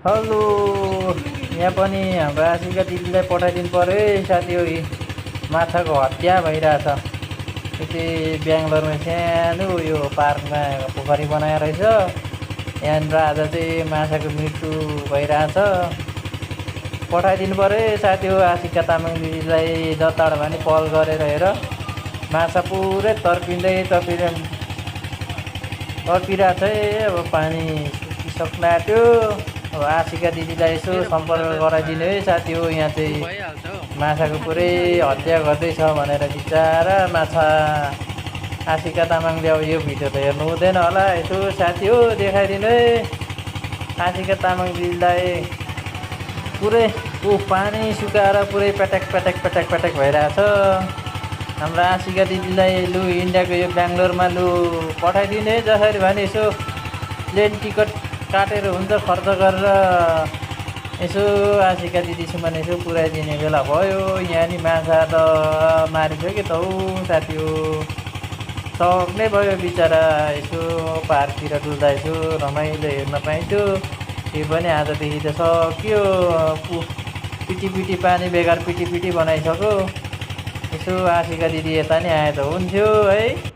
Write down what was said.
Hello. यहाँ पनि हाम्रो आशिका दिदीलाई पठाइदिनु पऱ्यो है साथी हो। माछाको हत्या भइरहेछ। यति बेङ्गलोरमा सानो यो पार्कमा पोखरी बनाएर रहेछ। यहाँनिर आज चाहिँ माछाको मृत्यु भइरहेछ। पठाइदिनु पऱ्यो है साथी हो आशिका तामाङ दिदीलाई जताबाट पनि पहल गरेर हेर। माछा पुरै तर्पिरहेछ है। अब पानी सुकिसक्न आँट्यो। अब आशिका दिदीलाई यसो सम्पर्क गराइदिनु है साथी हो। यहाँ चाहिँ माछाको पुरै हत्या गर्दैछ भनेर बिचारा माछा आशिका तामाङले अब यो भिडियो त हेर्नु हुँदैन होला। यसो साथी हो देखाइदिनु है आशिका तामाङ दिदीलाई। पुरै पानी सुकाएर पुरै पेटेक भइरहेछ। हाम्रो आशिका दिदीलाई लु इन्डियाको यो बेङ्गलोरमा लु पठाइदिनु है जसरी भने। यसो प्लेन टिकट काटेर हुन्छ खर्च गरेर यसो आशिका दिदीसम्म यसो पुऱ्याइदिने बेला भयो। यहाँ नि माछा त मारिसक्यो त हौ साथी हो। सक नै भयो बिचरा। यसो पार्कतिर डुल्दा यसो रमाइलो हेर्न पाइन्थ्यो। त्यो पनि आजदेखि त सक्यो। पिटी पानी बेकार पिटी बनाइसक्यो। यसो आशिका दिदी यता नि आए त हुन्थ्यो है।